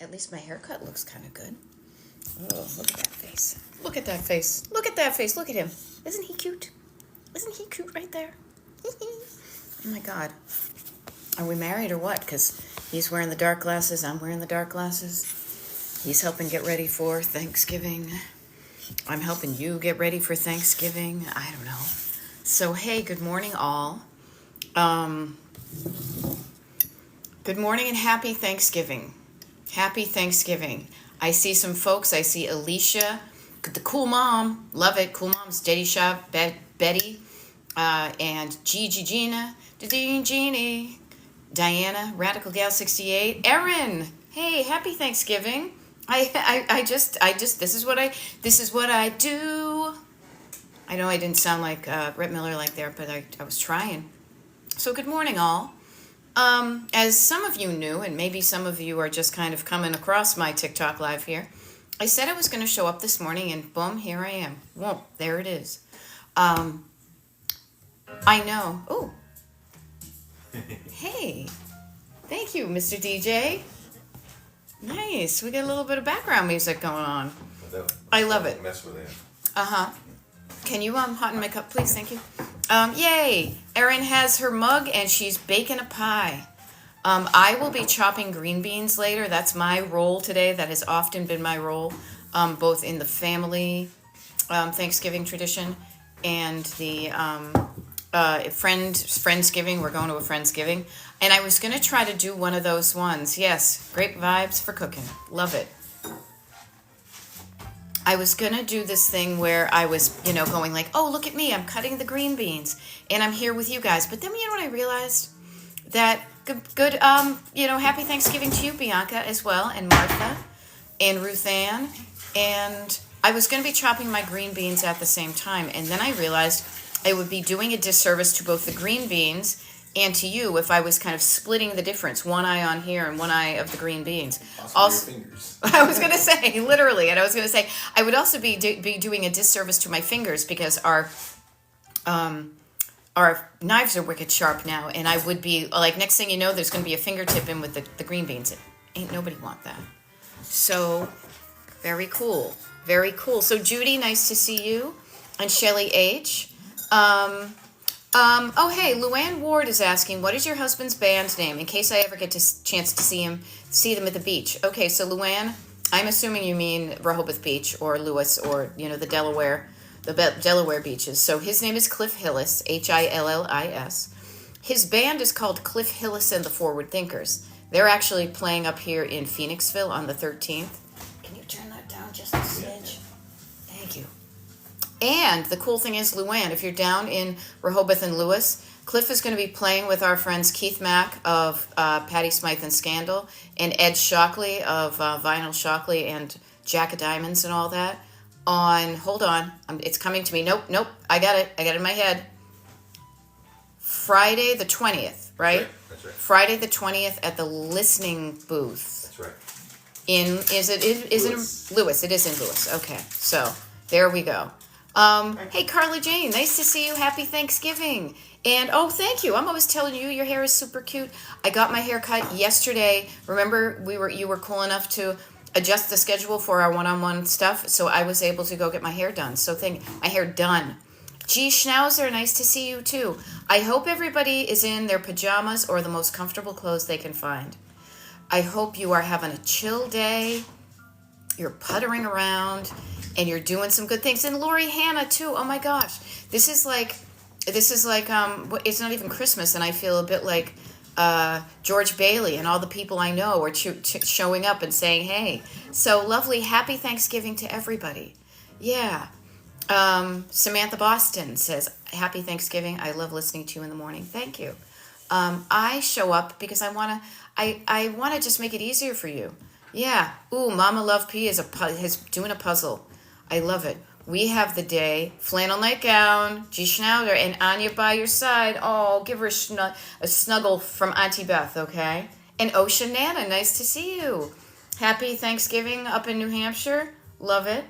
At least my haircut looks kind of good. Oh, look at that face. Look at that face. Look at that face. Look at him. Isn't he cute? Isn't he cute right there? Oh my God. Are we married or what? Because he's wearing the dark glasses. I'm wearing the dark glasses. He's helping get ready for Thanksgiving. I'm helping you get ready for Thanksgiving. I don't know. So, hey, good morning, all. Good morning and happy Thanksgiving. Happy Thanksgiving. I see some folks. I see Alicia, the cool mom. Love it. Cool moms. Jetty Shop, Betty, and Gigi Gina, Jeannie, Diana, Radical Gal 68, Erin. Hey, happy Thanksgiving. I just this is what I do. I know I didn't sound like Rhett Miller like there, but I was trying. So good morning, all. As some of you knew, and maybe some of you are just kind of coming across my TikTok live here, I said I was going to show up this morning, and boom, here I am. Whoa, there it is. I know. Oh, hey, thank you, Mr. DJ. Nice. We got a little bit of background music going on. I love it. Mess with it. Can you hotten my cup, please? Thank you. Yay! Erin has her mug and she's baking a pie. I will be chopping green beans later. That's my role today. That has often been my role, both in the family Thanksgiving tradition and the Friendsgiving. We're going to a Friendsgiving. And I was going to try to do one of those ones. Yes, great vibes for cooking. Love it. I was going to do this thing where I was, going like, oh, look at me. I'm cutting the green beans and I'm here with you guys. But then, what I realized? That good, happy Thanksgiving to you, Bianca, as well, and Martha and Ruth Ann. And I was going to be chopping my green beans at the same time. And then I realized I would be doing a disservice to both the green beans and to you if I was kind of splitting the difference, one eye on here and one eye of the green beans. Also, your fingers. I was going to say, literally, and I was going to say, I would also be doing a disservice to my fingers because our knives are wicked sharp now, and I would be, like, next thing you know, there's going to be a fingertip in with the green beans. Ain't nobody want that. So, very cool. Very cool. So, Judy, nice to see you. And Shelly H. Oh, hey, Luann Ward is asking, what is your husband's band's name, in case I ever get a chance to see them at the beach? Okay, so Luann, I'm assuming you mean Rehoboth Beach or Lewis or, the Delaware beaches. So his name is Cliff Hillis, Hillis. His band is called Cliff Hillis and the Forward Thinkers. They're actually playing up here in Phoenixville on the 13th. Can you turn that down just a smidge? Thank you. And the cool thing is, Luann, if you're down in Rehoboth and Lewis, Cliff is going to be playing with our friends Keith Mack of Patti Smythe and Scandal and Ed Shockley of Vinyl Shockley and Jack of Diamonds and all that hold on, it's coming to me. Nope, I got it in my head. Friday the 20th, right? That's right. Friday the 20th at the Listening Booth. That's right. Is it Lewis? It is in Lewis. Okay, so there we go. Hey, Carla Jane, nice to see you. Happy Thanksgiving. And, oh, thank you. I'm always telling you, your hair is super cute. I got my hair cut yesterday. Remember, you were cool enough to adjust the schedule for our one-on-one stuff, so I was able to go get my hair done. So my hair done. G. Schnauzer, nice to see you, too. I hope everybody is in their pajamas or the most comfortable clothes they can find. I hope you are having a chill day. You're puttering around. And you're doing some good things. And Lori Hannah, too. Oh, my gosh. This is like, it's not even Christmas, and I feel a bit like George Bailey and all the people I know are showing up and saying, hey. So lovely. Happy Thanksgiving to everybody. Yeah. Samantha Boston says, happy Thanksgiving. I love listening to you in the morning. Thank you. I show up because I want to just make it easier for you. Yeah. Ooh, Mama Love P is doing a puzzle. I love it. We have the day, flannel nightgown, G. Schnauzer, and Anya by your side. Oh, give her a snuggle from Auntie Beth, okay? And Ocean Nana, nice to see you. Happy Thanksgiving up in New Hampshire. Love it.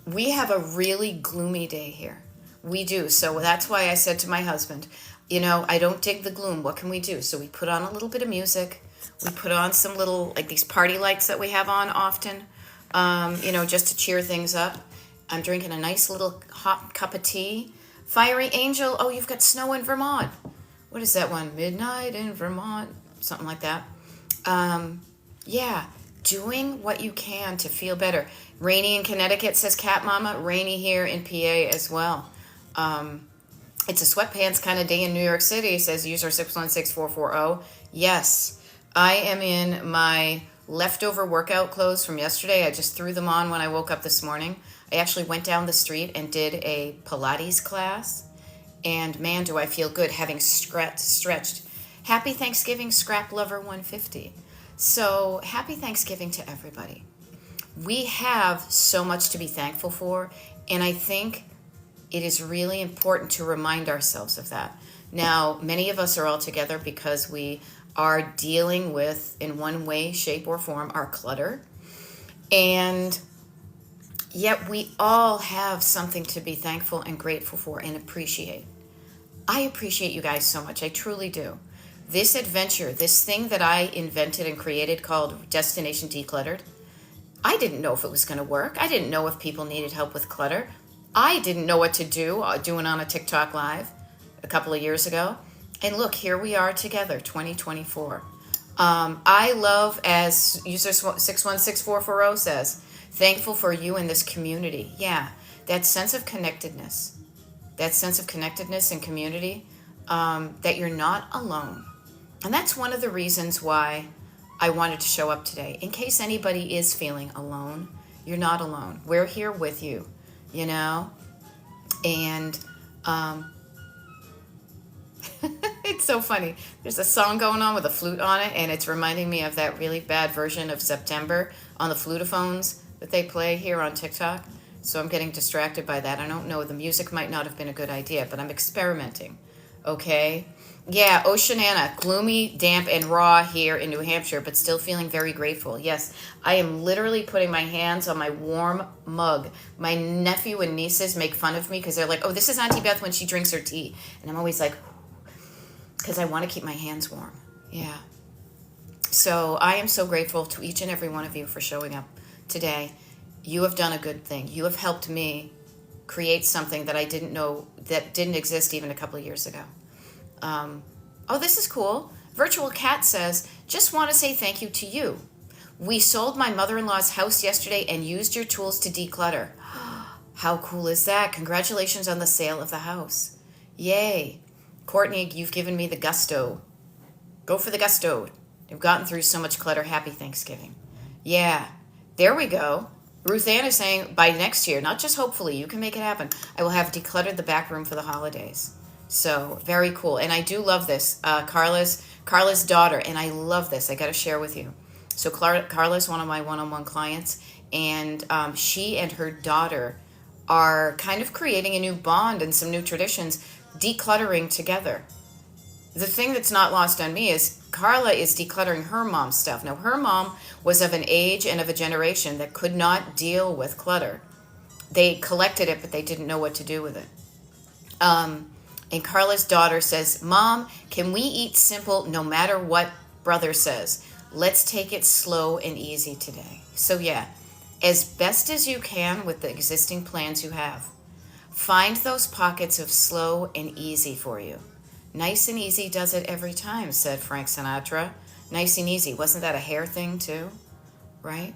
We have a really gloomy day here. We do. So that's why I said to my husband, I don't dig the gloom. What can we do? So we put on a little bit of music. We put on some little, like these party lights that we have on often, just to cheer things up. I'm drinking a nice little hot cup of tea. Fiery Angel, oh, you've got snow in Vermont. What is that one? Midnight in Vermont, something like that. Yeah, doing what you can to feel better. Rainy in Connecticut, says Cat Mama. Rainy here in PA as well. It's a sweatpants kind of day in New York City, says user 616440. Yes, I am in my leftover workout clothes from yesterday. I just threw them on when I woke up this morning. I actually went down the street and did a Pilates class. And man, do I feel good having stretched. Happy Thanksgiving, Scrap Lover 150. So happy Thanksgiving to everybody. We have so much to be thankful for, and I think it is really important to remind ourselves of that. Now, many of us are all together because we are dealing with, in one way, shape, or form, our clutter. And yet we all have something to be thankful and grateful for and appreciate. I appreciate you guys so much. I truly do. This adventure, this thing that I invented and created called Destination Decluttered, I didn't know if it was going to work. I didn't know if people needed help with clutter. I didn't know what to do, doing on a TikTok Live a couple of years ago. And look, here we are together, 2024. I love, as user 616440 says, thankful for you and this community. Yeah, that sense of connectedness and community, that you're not alone. And that's one of the reasons why I wanted to show up today. In case anybody is feeling alone, you're not alone. We're here with you, And it's so funny. There's a song going on with a flute on it, and it's reminding me of that really bad version of September on the flutophones that they play here on TikTok. So I'm getting distracted by that. I don't know. The music might not have been a good idea, but I'm experimenting. Okay? Yeah, Oceanana, gloomy, damp, and raw here in New Hampshire, but still feeling very grateful. Yes, I am literally putting my hands on my warm mug. My nephew and nieces make fun of me because they're like, oh, this is Auntie Beth when she drinks her tea. And I'm always like, because I want to keep my hands warm. Yeah. So I am so grateful to each and every one of you for showing up today. You have done a good thing. You have helped me create something that I didn't know, that didn't exist even a couple of years ago. Oh, this is cool. Virtual Cat says, just want to say thank you to you. We sold my mother-in-law's house yesterday and used your tools to declutter. How cool is that? Congratulations on the sale of the house. Yay. Courtney, you've given me the gusto. Go for the gusto. You've gotten through so much clutter. Happy Thanksgiving. Yeah, there we go. Ruth Ann is saying by next year, not just hopefully, you can make it happen, I will have decluttered the back room for the holidays. So very cool. And I do love this. Carla's daughter, and I love this. I got to share with you. So Carla's one of my one-on-one clients, and she and her daughter are kind of creating a new bond and some new traditions, decluttering together. The thing that's not lost on me is Carla is decluttering her mom's stuff. Now, her mom was of an age and of a generation that could not deal with clutter. They collected it, but they didn't know what to do with it. And Carla's daughter says, Mom, can we eat simple no matter what brother says? Let's take it slow and easy today. So yeah, as best as you can with the existing plans you have, find those pockets of slow and easy for you. Nice and easy does it every time, said Frank Sinatra. Nice and easy. Wasn't that a hair thing too? Right?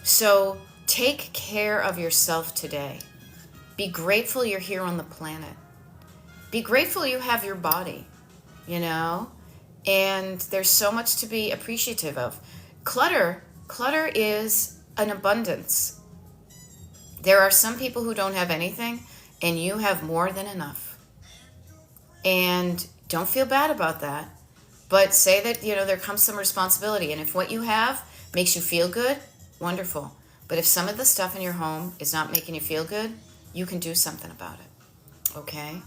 So take care of yourself today. Be grateful you're here on the planet. Be grateful you have your body, and there's so much to be appreciative of. Clutter is an abundance. There are some people who don't have anything, and you have more than enough. And don't feel bad about that, but say that, there comes some responsibility. And if what you have makes you feel good, wonderful. But if some of the stuff in your home is not making you feel good, you can do something about it. Okay?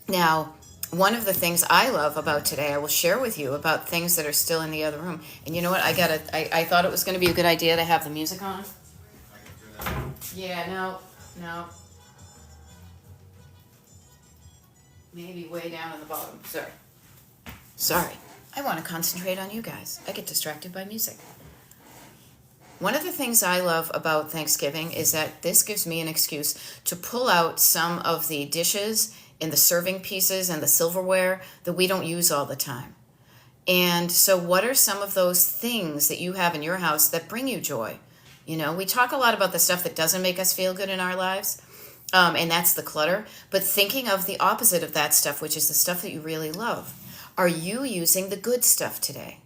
Now, one of the things I love about today, I will share with you about things that are still in the other room. And you know what? I thought it was going to be a good idea to have the music on. Yeah, no. Maybe way down in the bottom. Sorry. I want to concentrate on you guys. I get distracted by music. One of the things I love about Thanksgiving is that this gives me an excuse to pull out some of the dishes and the serving pieces and the silverware that we don't use all the time. And so, what are some of those things that you have in your house that bring you joy? You know, we talk a lot about the stuff that doesn't make us feel good in our lives, and that's the clutter. But thinking of the opposite of that stuff, which is the stuff that you really love. Are you using the good stuff today?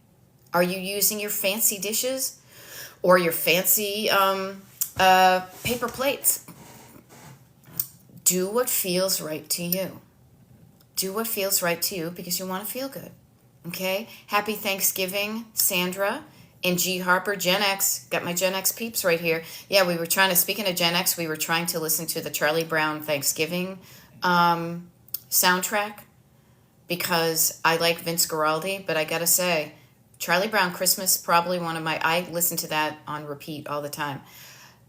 Are you using your fancy dishes? Or your fancy paper plates? Do what feels right to you. Do what feels right to you because you want to feel good. Okay? Happy Thanksgiving, Sandra and G. Harper, Gen X. Got my Gen X peeps right here. Yeah, speaking of Gen X, we were trying to listen to the Charlie Brown Thanksgiving soundtrack because I like Vince Guaraldi, but I gotta say, Charlie Brown Christmas, probably I listen to that on repeat all the time.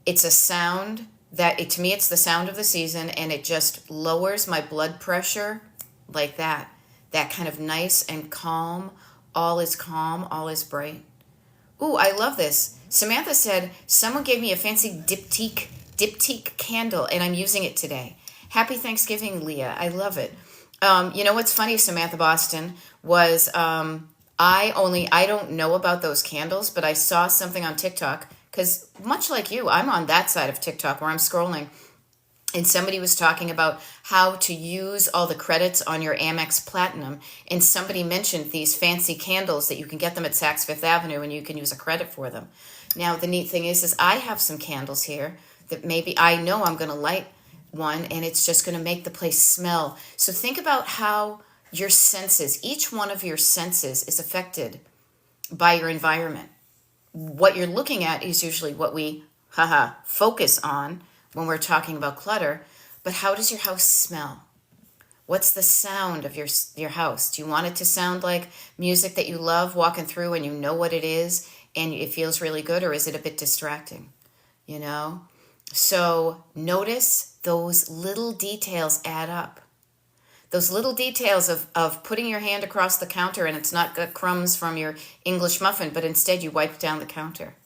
It's a sound to me, it's the sound of the season, and it just lowers my blood pressure like that. That kind of nice and calm, all is bright. Ooh, I love this. Samantha said, someone gave me a fancy diptyque candle, and I'm using it today. Happy Thanksgiving, Leah. I love it. You know what's funny, Samantha Boston, was... I don't know about those candles, but I saw something on TikTok because much like you, I'm on that side of TikTok where I'm scrolling, and somebody was talking about how to use all the credits on your Amex Platinum, and somebody mentioned these fancy candles that you can get them at Saks Fifth Avenue and you can use a credit for them. Now, the neat thing is I have some candles here that maybe I know I'm going to light one and it's just going to make the place smell. So think about how your senses, each one of your senses is affected by your environment. What you're looking at is usually what we focus on when we're talking about clutter. But how does your house smell? What's the sound of your house? Do you want it to sound like music that you love walking through and you know what it is and it feels really good, or is it a bit distracting? You know? So notice those little details add up. Those little details of putting your hand across the counter and it's not got crumbs from your English muffin, but instead you wiped down the counter.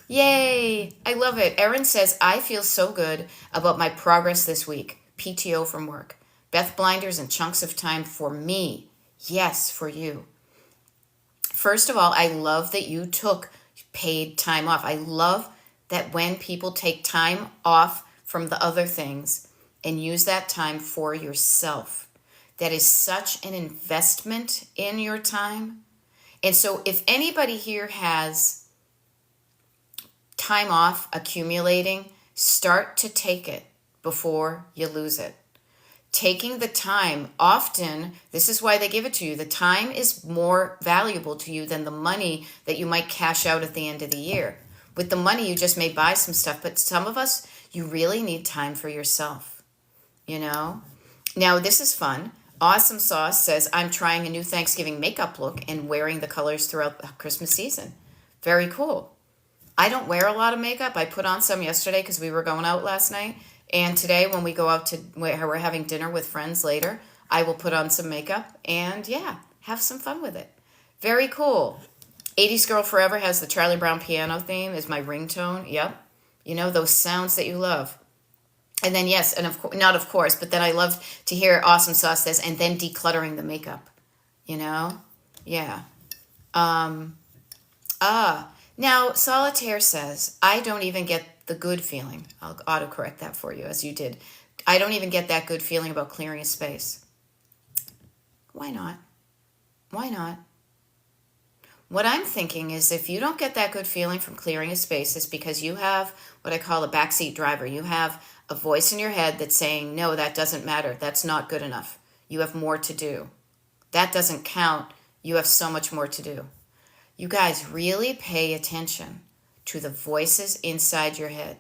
Yay! I love it. Erin says, I feel so good about my progress this week. PTO from work. Beth Blinders and chunks of time for me. Yes, for you. First of all, I love that you took paid time off. I love that when people take time off from the other things and use that time for yourself. That is such an investment in your time. And so if anybody here has time off accumulating, start to take it before you lose it. Taking the time, often, this is why they give it to you, the time is more valuable to you than the money that you might cash out at the end of the year. With the money, you just may buy some stuff, but some of us, you really need time for yourself. You know? Now, this is fun. Awesome Sauce says, I'm trying a new Thanksgiving makeup look and wearing the colors throughout the Christmas season. Very cool. I don't wear a lot of makeup. I put on some yesterday because we were going out last night. And today when we go out to where we're having dinner with friends later, I will put on some makeup and, have some fun with it. Very cool. 80s Girl Forever has the Charlie Brown piano theme is my ringtone. Yep. You know, those sounds that you love. And then, yes, and not of course, but then I love to hear Awesome Sauce says, and then decluttering the makeup, you know? Yeah. Now, Solitaire says, I don't even get the good feeling. I'll autocorrect that for you, as you did. I don't even get that good feeling about clearing a space. Why not? Why not? What I'm thinking is if you don't get that good feeling from clearing a space, it's because you have what I call a backseat driver. You have a voice in your head that's saying, no, that doesn't matter. That's not good enough. You have more to do. That doesn't count. You have so much more to do. You guys really pay attention to the voices inside your head.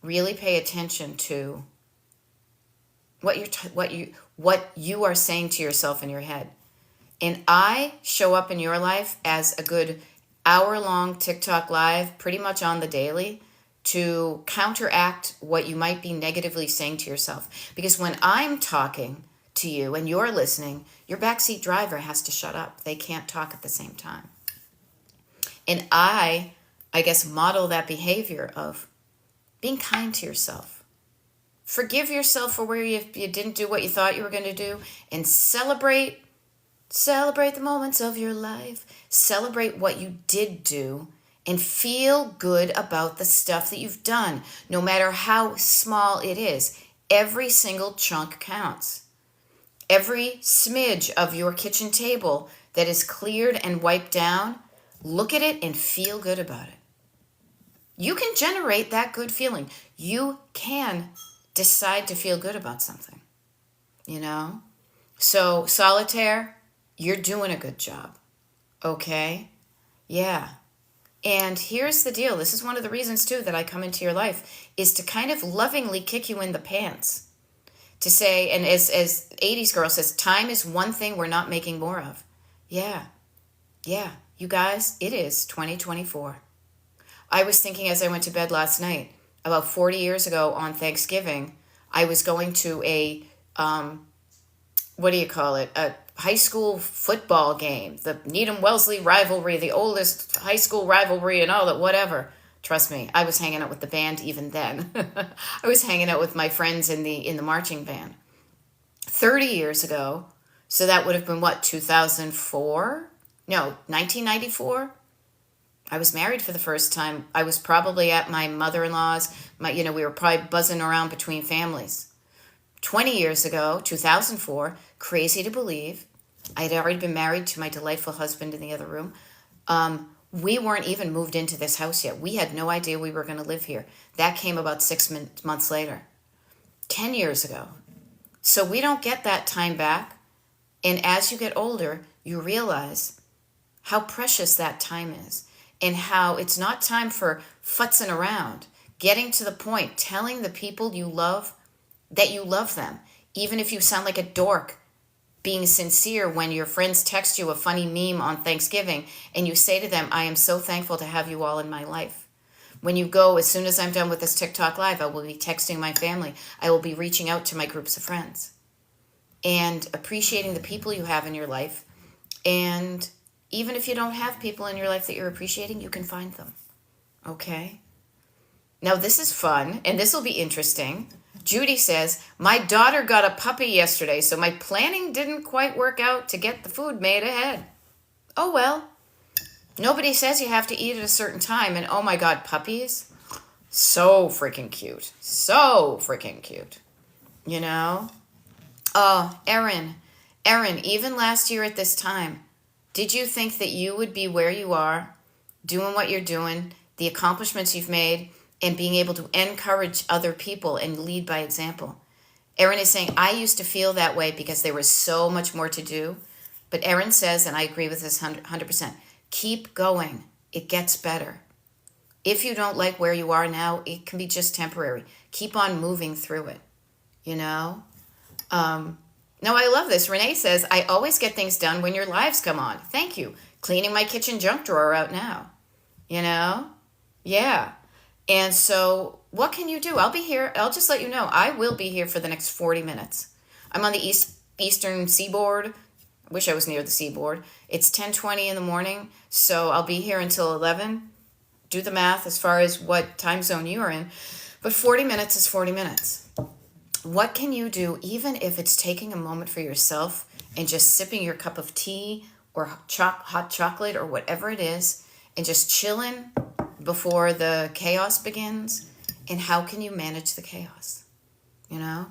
Really pay attention to what you are saying to yourself in your head. And I show up in your life as a good hour-long TikTok live, pretty much on the daily, to counteract what you might be negatively saying to yourself. Because when I'm talking to you and you're listening, your backseat driver has to shut up. They can't talk at the same time. And I guess, model that behavior of being kind to yourself. Forgive yourself for where you didn't do what you thought you were going to do, and celebrate the moments of your life. Celebrate what you did do and feel good about the stuff that you've done, no matter how small it is. Every single chunk counts. Every smidge of your kitchen table that is cleared and wiped down, look at it and feel good about it. You can generate that good feeling. You can decide to feel good about something, you know? So, Solitaire, you're doing a good job, okay? Yeah. And here's the deal. This is one of the reasons, too, that I come into your life, is to kind of lovingly kick you in the pants. To say, and as 80s girl says, time is one thing we're not making more of. Yeah. You guys, it is 2024. I was thinking as I went to bed last night, about 40 years ago on Thanksgiving, I was going to a, a high school football game, the Needham-Wellesley rivalry, the oldest high school rivalry and all that, whatever. Trust me, I was hanging out with the band even then. I was hanging out with my friends in the marching band. 30 years ago, so that would have been what, 2004? No, 1994? I was married for the first time. I was probably at my mother-in-law's. We were probably buzzing around between families. 20 years ago, 2004, crazy to believe, I had already been married to my delightful husband in the other room. We weren't even moved into this house yet. We had no idea we were going to live here. That came about 6 months later. 10 years ago. So we don't get that time back. And as you get older, you realize how precious that time is. And how it's not time for futzing around. Getting to the point, telling the people you love that you love them. Even if you sound like a dork, being sincere when your friends text you a funny meme on Thanksgiving and you say to them, I am so thankful to have you all in my life. When you go, as soon as I'm done with this TikTok live, I will be texting my family. I will be reaching out to my groups of friends. And appreciating the people you have in your life. And even if you don't have people in your life that you're appreciating, you can find them. Okay? Now this is fun, and this will be interesting. Judy says, my daughter got a puppy yesterday, so my planning didn't quite work out to get the food made ahead. Oh well. Nobody says you have to eat at a certain time, and oh my God, puppies? So freaking cute. So freaking cute. You know? Oh, Erin, even last year at this time, did you think that you would be where you are, doing what you're doing, the accomplishments you've made, and being able to encourage other people and lead by example? Erin is saying, I used to feel that way because there was so much more to do. But Erin says, and I agree with this 100%, keep going. It gets better. If you don't like where you are now, it can be just temporary. Keep on moving through it, you know? No, I love this. Renee says, I always get things done when your lives come on. Thank you. Cleaning my kitchen junk drawer out now. You know? Yeah. And so what can you do? I'll be here. I'll just let you know. I will be here for the next 40 minutes. I'm on the eastern seaboard. I wish I was near the seaboard. It's 10:20 in the morning, so I'll be here until 11. Do the math as far as what time zone you are in. But 40 minutes is 40 minutes. What can you do, even if it's taking a moment for yourself and just sipping your cup of tea or hot chocolate or whatever it is and just chilling before the chaos begins? And how can you manage the chaos? You know?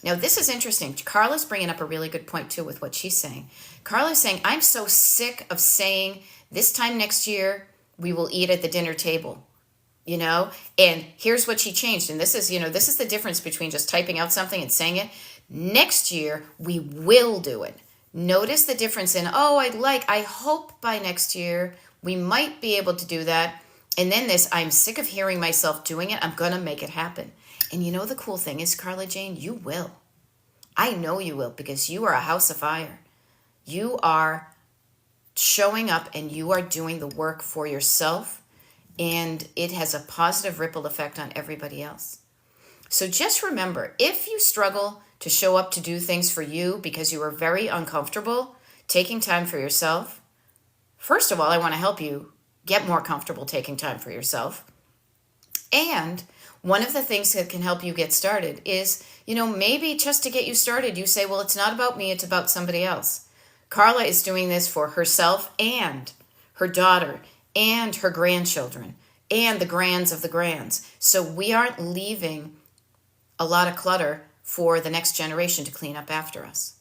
Now, this is interesting. Carla's bringing up a really good point, too, with what she's saying. Carla's saying, I'm so sick of saying this time next year we will eat at the dinner table. You know, and here's what she changed. And this is the difference between just typing out something and saying it. Next year, we will do it. Notice the difference in, I hope by next year we might be able to do that. And then this, I'm sick of hearing myself doing it. I'm going to make it happen. And you know, the cool thing is, Carla Jane, you will. I know you will, because you are a house of fire. You are showing up and you are doing the work for yourself. And it has a positive ripple effect on everybody else. So just remember, if you struggle to show up to do things for you because you are very uncomfortable taking time for yourself. First of all, I want to help you get more comfortable taking time for yourself. And one of the things that can help you get started is, maybe just to get you started, you say, well, it's not about me, it's about somebody else. Carla is doing this for herself and her daughter and her grandchildren and the grands of the grands. So we aren't leaving a lot of clutter for the next generation to clean up after us.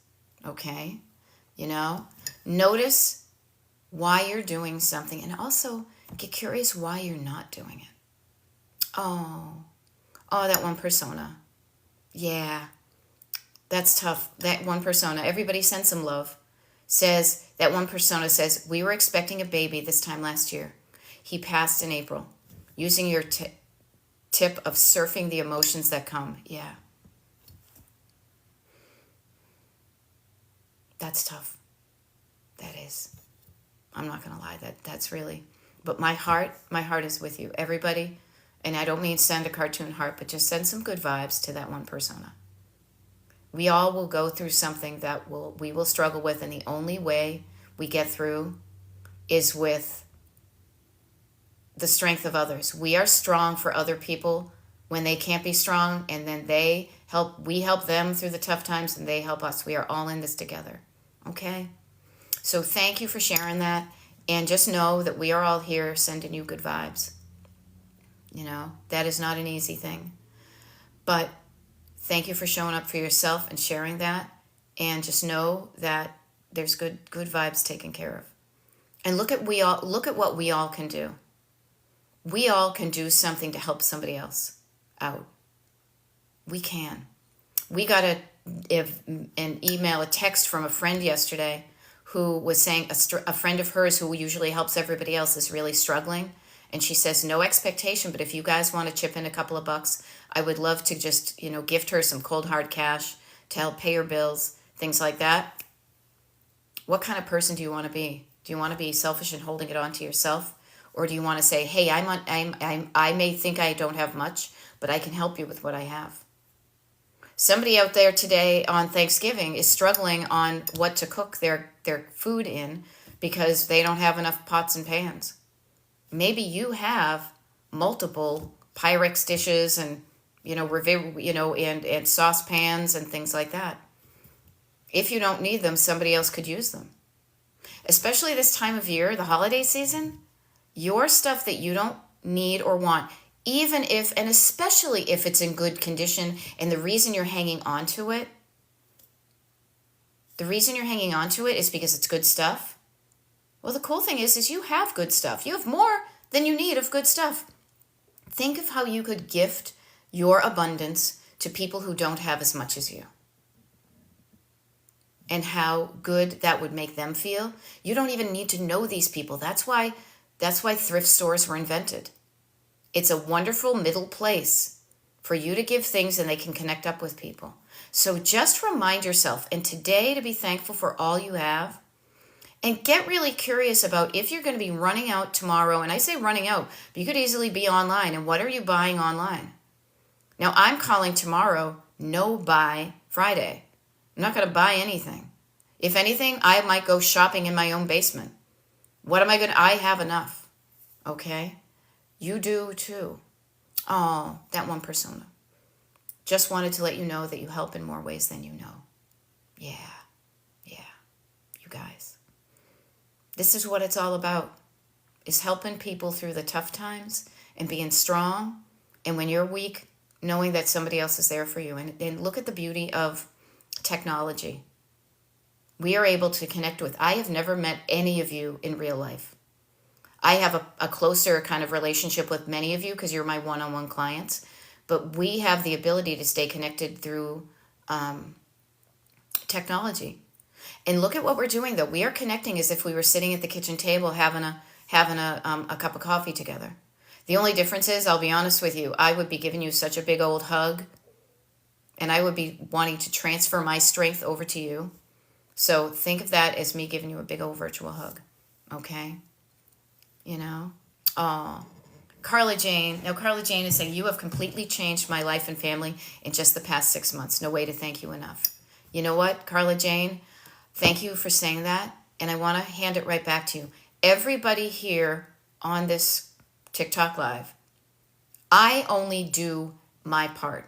Okay? Notice why you're doing something, and also get curious why you're not doing it. Oh, that one persona. Yeah, that's tough. That one persona, everybody send some love. That one persona says, we were expecting a baby this time last year. He passed in April. Using your tip of surfing the emotions that come. Yeah. That's tough. That is. I'm not going to lie. That's really, but my heart is with you. Everybody, and I don't mean send a cartoon heart, but just send some good vibes to that one persona. We all will go through something that we will struggle with, and the only way we get through is with the strength of others. We are strong for other people when they can't be strong, and then we help them through the tough times, and they help us. We are all in this together. Okay? So thank you for sharing that, and just know that we are all here sending you good vibes. That is not an easy thing. But thank you for showing up for yourself and sharing that, and just know that there's good vibes taken care of. And look at what we all can do. We all can do something to help somebody else out. We can. We got an email, a text from a friend yesterday who was saying a friend of hers who usually helps everybody else is really struggling. And she says, no expectation, but if you guys want to chip in a couple of bucks, I would love to just, gift her some cold hard cash to help pay her bills, things like that. What kind of person do you want to be? Do you want to be selfish and holding it on to yourself? Or do you want to say, hey, I may think I don't have much, but I can help you with what I have? Somebody out there today on Thanksgiving is struggling on what to cook their food in because they don't have enough pots and pans. Maybe you have multiple Pyrex dishes and and saucepans and things like that. If you don't need them, somebody else could use them. Especially this time of year, the holiday season, your stuff that you don't need or want, even if, and especially if it's in good condition, and the reason you're hanging on to it is because it's good stuff. Well, the cool thing is you have good stuff. You have more than you need of good stuff. Think of how you could gift your abundance to people who don't have as much as you. And how good that would make them feel. You don't even need to know these people. That's why thrift stores were invented. It's a wonderful middle place for you to give things and they can connect up with people. So just remind yourself, and today, to be thankful for all you have, and get really curious about if you're going to be running out tomorrow. And I say running out, but you could easily be online. And what are you buying online? Now, I'm calling tomorrow No Buy Friday. I'm not going to buy anything. If anything, I might go shopping in my own basement. I have enough. Okay? You do too. Oh, that one persona. Just wanted to let you know that you help in more ways than you know. Yeah. You guys. This is what it's all about. Is helping people through the tough times and being strong. And when you're weak, knowing that somebody else is there for you. And look at the beauty of technology. We are able to connect with. I have never met any of you in real life. I have a closer kind of relationship with many of you because you're my one-on-one clients. But we have the ability to stay connected through technology. And look at what we're doing, though. We are connecting as if we were sitting at the kitchen table having a cup of coffee together. The only difference is, I'll be honest with you, I would be giving you such a big old hug, and I would be wanting to transfer my strength over to you. So think of that as me giving you a big old virtual hug, okay? Oh, Carla Jane. Now, Carla Jane is saying, you have completely changed my life and family in just the past 6 months. No way to thank you enough. You know what, Carla Jane? Thank you for saying that. And I want to hand it right back to you. Everybody here on this TikTok Live, I only do my part.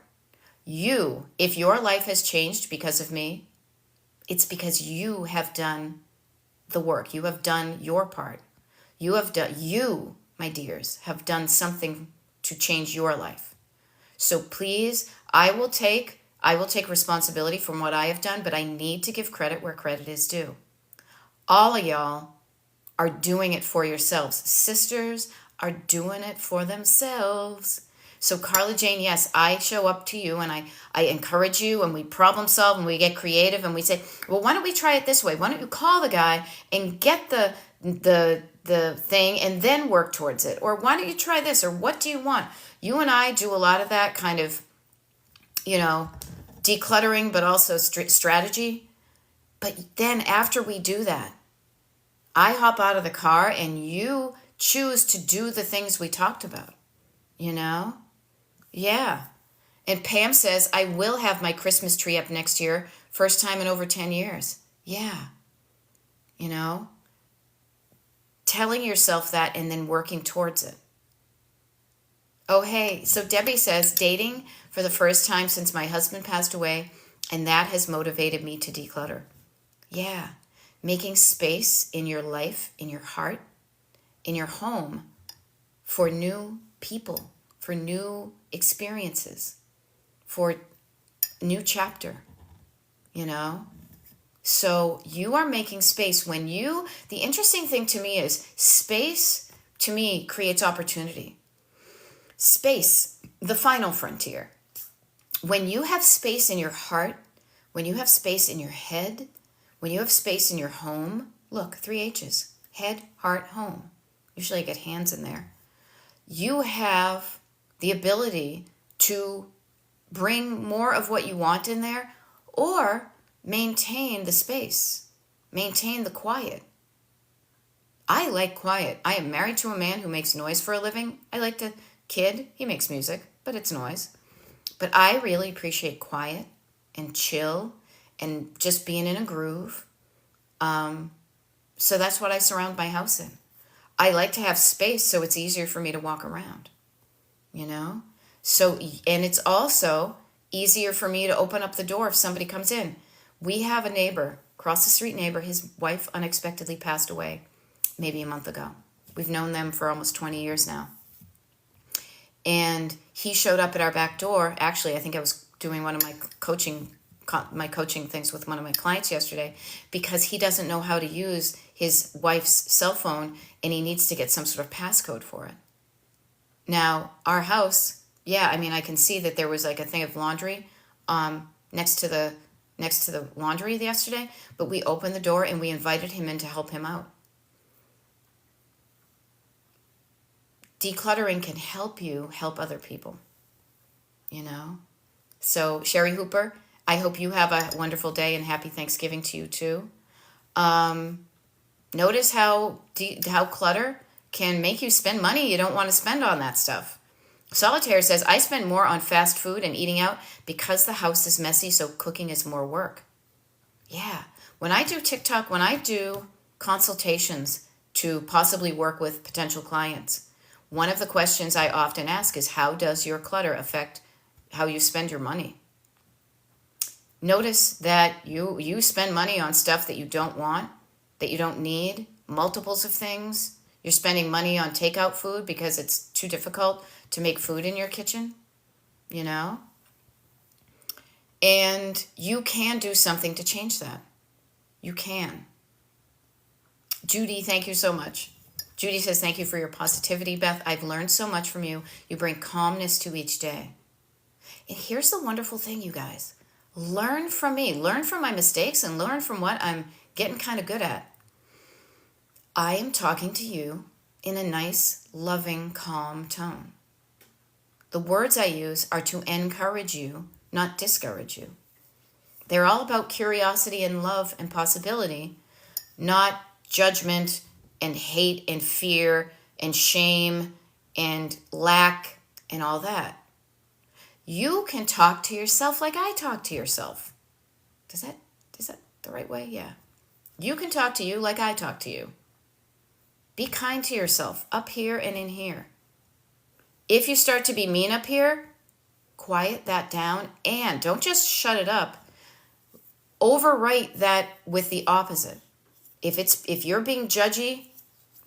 You, if your life has changed because of me, it's because you have done the work. You have done your part. You, my dears, have done something to change your life. So please, I will take responsibility from what I have done, but I need to give credit where credit is due. All of y'all are doing it for yourselves. Sisters are doing it for themselves. So Carla Jane, yes, I show up to you and I encourage you, and we problem solve and we get creative and we say, well, why don't we try it this way? Why don't you call the guy and get the thing and then work towards it? Or why don't you try this? Or what do you want? You and I do a lot of that kind of, decluttering, but also strategy. But then after we do that, I hop out of the car and you choose to do the things we talked about, Yeah. And Pam says, I will have my Christmas tree up next year. First time in over 10 years. Yeah. Telling yourself that and then working towards it. Oh, hey. So Debbie says, dating for the first time since my husband passed away, and that has motivated me to declutter. Yeah. Making space in your life, in your heart, in your home for new people, for new experiences, for a new chapter, So you are making space the interesting thing to me is space to me creates opportunity. Space, the final frontier. When you have space in your heart, when you have space in your head, when you have space in your home, look, 3 H's, head, heart, home. Usually I get hands in there. You have the ability to bring more of what you want in there or maintain the space, maintain the quiet. I like quiet. I am married to a man who makes noise for a living. I like to kid. He makes music, but it's noise. But I really appreciate quiet and chill and just being in a groove. So that's what I surround my house in. I like to have space so it's easier for me to walk around, So, and it's also easier for me to open up the door if somebody comes in. We have a neighbor, across the street neighbor, his wife unexpectedly passed away maybe a month ago. We've known them for almost 20 years now. And he showed up at our back door. Actually, I think I was doing one of my coaching things with one of my clients yesterday because he doesn't know how to use his wife's cell phone and he needs to get some sort of passcode for it. Now, our house, I can see that there was like a thing of laundry next to the laundry yesterday, but we opened the door and we invited him in to help him out. Decluttering can help you help other people, So Sherry Hooper, I hope you have a wonderful day and happy Thanksgiving to you too. Notice how clutter can make you spend money you don't want to spend on that stuff. Solitaire says, I spend more on fast food and eating out because the house is messy, so cooking is more work. Yeah. When I do TikTok, when I do consultations to possibly work with potential clients, one of the questions I often ask is, how does your clutter affect how you spend your money? Notice that you spend money on stuff that you don't want, that you don't need, multiples of things. You're spending money on takeout food because it's too difficult to make food in your kitchen, And you can do something to change that. You can. Judy, thank you so much. Judy says, thank you for your positivity, Beth. I've learned so much from you. You bring calmness to each day. And here's the wonderful thing, you guys. Learn from me. Learn from my mistakes and learn from what I'm getting kind of good at. I am talking to you in a nice, loving, calm tone. The words I use are to encourage you, not discourage you. They're all about curiosity and love and possibility, not judgment and hate and fear and shame and lack and all that. You can talk to yourself like I talk to yourself. Is that the right way? Yeah. You can talk to you like I talk to you. Be kind to yourself up here and in here. If you start to be mean up here, quiet that down and don't just shut it up. Overwrite that with the opposite. If you're being judgy,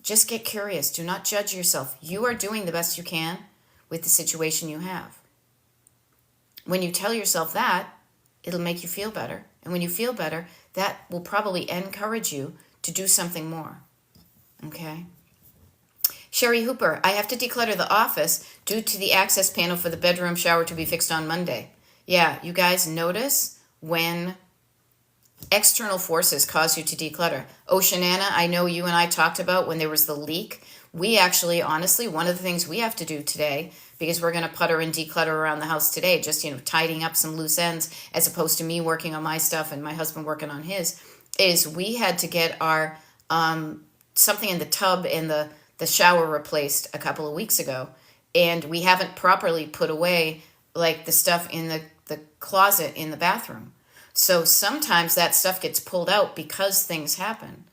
just get curious. Do not judge yourself. You are doing the best you can with the situation you have. When you tell yourself that, it'll make you feel better. And when you feel better, that will probably encourage you to do something more. Okay? Sherry Hooper, I have to declutter the office due to the access panel for the bedroom shower to be fixed on Monday. Yeah, you guys notice when external forces cause you to declutter. Oceanana, I know you and I talked about when there was the leak. We actually, honestly, one of the things we have to do today, because we're going to putter and declutter around the house today, just, tidying up some loose ends, as opposed to me working on my stuff and my husband working on his, is we had to get our something in the tub and the shower replaced a couple of weeks ago. And we haven't properly put away like the stuff in the closet in the bathroom. So sometimes that stuff gets pulled out because things happen.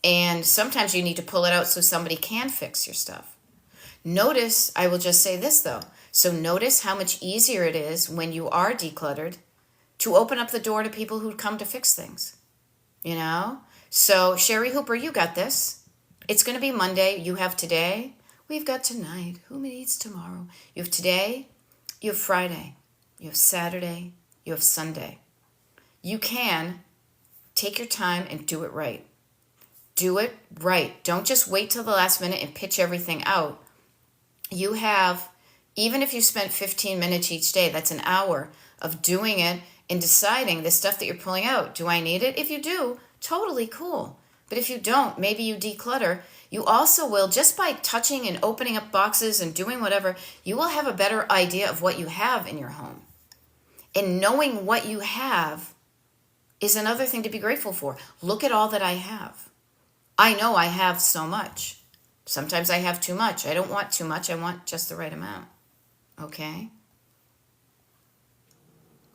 And sometimes you need to pull it out so somebody can fix your stuff. Notice, I will just say this though. So notice how much easier it is when you are decluttered to open up the door to people who come to fix things. So Sherry Hooper, you got this. It's going to be Monday. You have today. We've got tonight. Who needs tomorrow? You have today. You have Friday. You have Saturday. You have Sunday. You can take your time and do it right. Do it right. Don't just wait till the last minute and pitch everything out. You have, even if you spent 15 minutes each day, that's an hour of doing it and deciding the stuff that you're pulling out. Do I need it? If you do, totally cool. But if you don't, maybe you declutter. You also will, just by touching and opening up boxes and doing whatever, you will have a better idea of what you have in your home. And knowing what you have is another thing to be grateful for. Look at all that I have. I know I have so much. Sometimes I have too much. I don't want too much. I want just the right amount. Okay?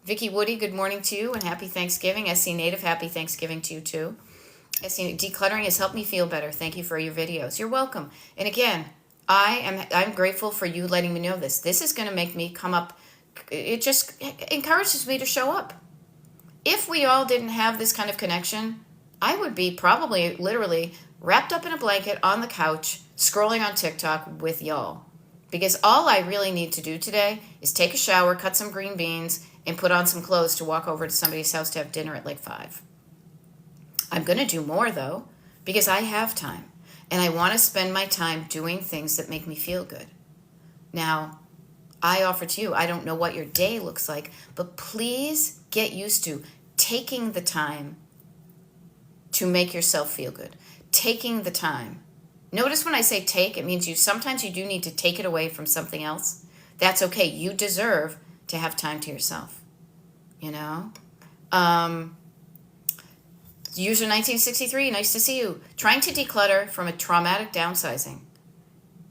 Vicki Woody, good morning to you and happy Thanksgiving. SC Native, happy Thanksgiving to you too. SC Decluttering has helped me feel better. Thank you for your videos. You're welcome. And again, I'm grateful for you letting me know this. This is going to make me come up. It just encourages me to show up. If we all didn't have this kind of connection, I would be probably literally wrapped up in a blanket on the couch, scrolling on TikTok with y'all. Because all I really need to do today is take a shower, cut some green beans, and put on some clothes to walk over to somebody's house to have dinner at like 5. I'm going to do more, though, because I have time. And I want to spend my time doing things that make me feel good. Now, I offer to you, I don't know what your day looks like, but please get used to taking the time to make yourself feel good. Taking the time. Notice when I say take, it means sometimes you do need to take it away from something else. That's okay. You deserve to have time to yourself. User 1963, nice to see you. Trying to declutter from a traumatic downsizing.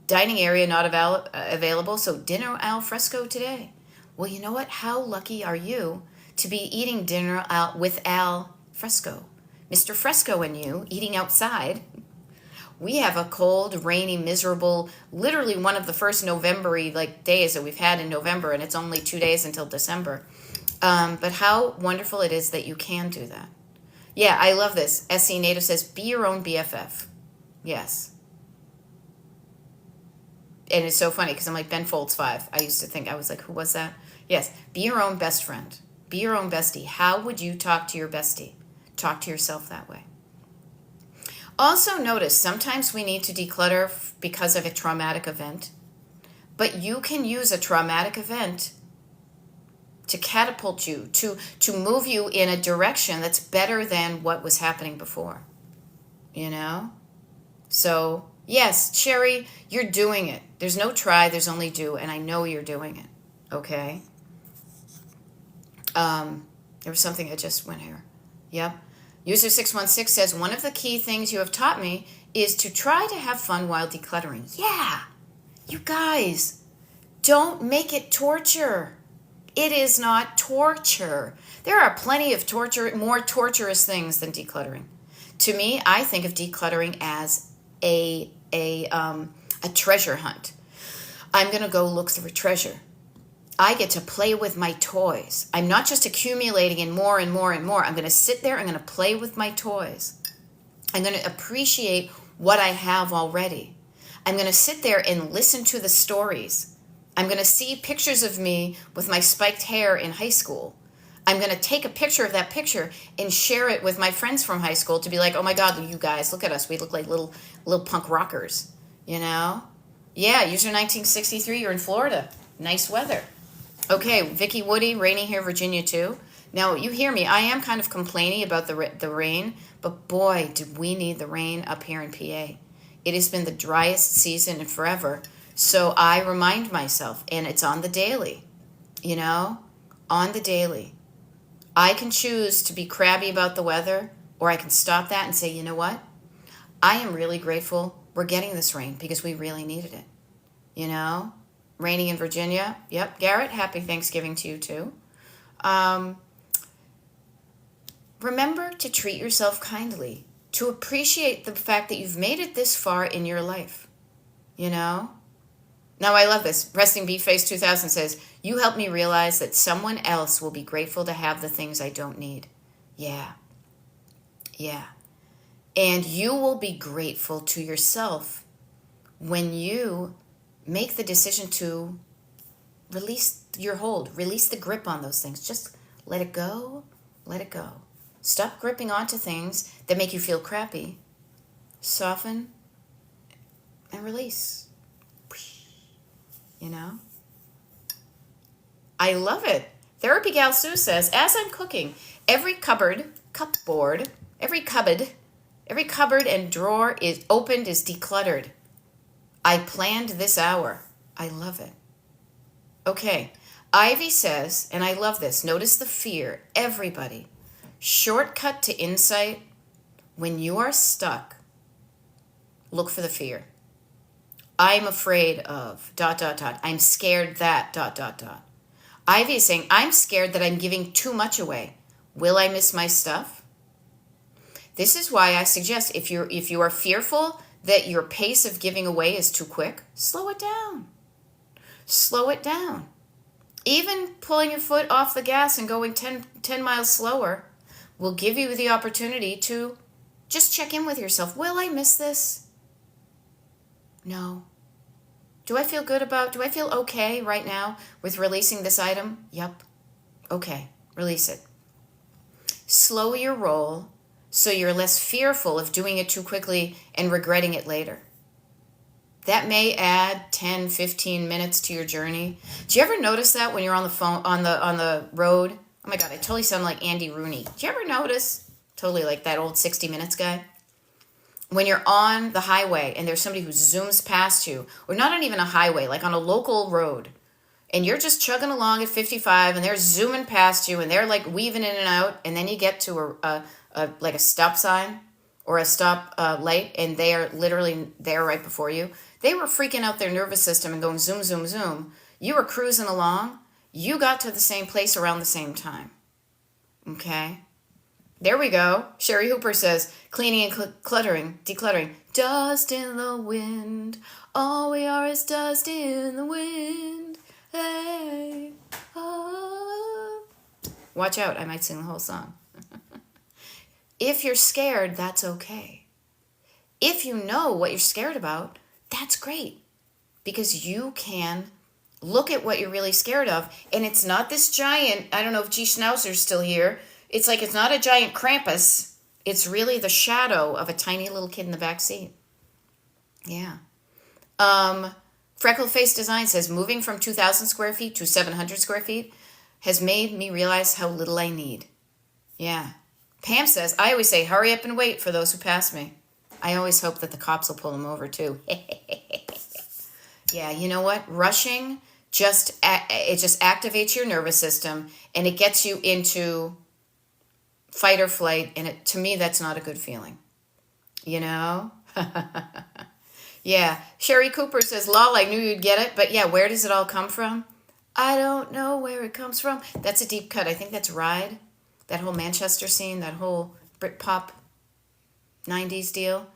Dining area not available, so dinner al fresco today. Well, you know what? How lucky are you to be eating dinner with al fresco? Mr. Fresco and you eating outside. We have a cold, rainy, miserable, literally one of the first November-y days that we've had in November, and it's only 2 days until December. But how wonderful it is that you can do that. Yeah, I love this. SC Native says, be your own BFF. Yes. And it's so funny because I'm like Ben Folds 5. I used to think, I was like, who was that? Yes, be your own best friend. Be your own bestie. How would you talk to your bestie? Talk to yourself that way. Also notice, sometimes we need to declutter because of a traumatic event. But you can use a traumatic event to catapult you, to move you in a direction that's better than what was happening before. So, yes, Sherry, you're doing it. There's no try, there's only do, and I know you're doing it. Okay? There was something that just went here. Yep. User 616 says, one of the key things you have taught me is to try to have fun while decluttering. Yeah! You guys, don't make it torture. It is not torture. There are plenty of more torturous things than decluttering. To me, I think of decluttering as a treasure hunt. I'm going to go look through treasure. I get to play with my toys. I'm not just accumulating in more and more and more. I'm going to sit there. I'm going to play with my toys. I'm going to appreciate what I have already. I'm going to sit there and listen to the stories. I'm going to see pictures of me with my spiked hair in high school. I'm going to take a picture of that picture and share it with my friends from high school to be like, oh my God, you guys, look at us. We look like little punk rockers, you know? Yeah, user 1963, you're in Florida. Nice weather. Okay, Vicky Woody, rainy here, Virginia too. Now, you hear me. I am kind of complaining about the rain, but boy, did we need the rain up here in PA. It has been the driest season in forever. So I remind myself, and it's on the daily, you know, on the daily. I can choose to be crabby about the weather, or I can stop that and say, you know what? I am really grateful we're getting this rain because we really needed it. You know, raining in Virginia. Yep, Garrett, happy Thanksgiving to you too. Remember to treat yourself kindly, to appreciate the fact that you've made it this far in your life. You know? Now, I love this. Resting Beef Face 2000 says, you help me realize that someone else will be grateful to have the things I don't need. Yeah. Yeah. And you will be grateful to yourself when you make the decision to release your hold, release the grip on those things. Just let it go, let it go. Stop gripping onto things that make you feel crappy. Soften and release. You know? I love it. Therapy Gal Sue says, as I'm cooking, every cupboard and drawer is opened is decluttered. I planned this hour. I love it. Okay. Ivy says, and I love this, notice the fear. Everybody, shortcut to insight. When you are stuck, look for the fear. I'm afraid of ... I'm scared that ... Ivy is saying, I'm scared that I'm giving too much away. Will I miss my stuff? This is why I suggest if you are fearful that your pace of giving away is too quick, slow it down. Slow it down. Even pulling your foot off the gas and going 10 miles slower will give you the opportunity to just check in with yourself. Will I miss this? No. Do I feel okay right now with releasing this item? Yep. Okay, release it. Slow your roll so you're less fearful of doing it too quickly and regretting it later. That may add 10, 15 minutes to your journey. Do you ever notice that when you're on the phone, on the road? Oh my God, I totally sound like Andy Rooney. Do you ever notice? Totally like that old 60 Minutes guy. When you're on the highway and there's somebody who zooms past you, or not on even a highway, like on a local road, and you're just chugging along at 55 and they're zooming past you and they're like weaving in and out, and then you get to like a stop sign or a stop light and they are literally there right before you. They were freaking out their nervous system and going zoom, zoom, zoom. You were cruising along. You got to the same place around the same time. Okay? There we go. Sherry Hooper says, cleaning and decluttering. Dust in the wind. All we are is dust in the wind. Hey. Oh. Watch out. I might sing the whole song. If you're scared, that's okay. If you know what you're scared about, that's great. Because you can look at what you're really scared of. And it's not this giant, I don't know if G. Schnauzer's still here. It's like it's not a giant Krampus. It's really the shadow of a tiny little kid in the back seat. Yeah. Freckle Face Design says, moving from 2,000 square feet to 700 square feet has made me realize how little I need. Yeah. Pam says, I always say, hurry up and wait for those who pass me. I always hope that the cops will pull them over too. Yeah, you know what? Rushing it just activates your nervous system and it gets you into fight or flight, and to me, that's not a good feeling. You know? Yeah. Sherry Cooper says, lol, I knew you'd get it. But yeah, where does it all come from? I don't know where it comes from. That's a deep cut. I think that's Ride. That whole Manchester scene, that whole Britpop 90s deal.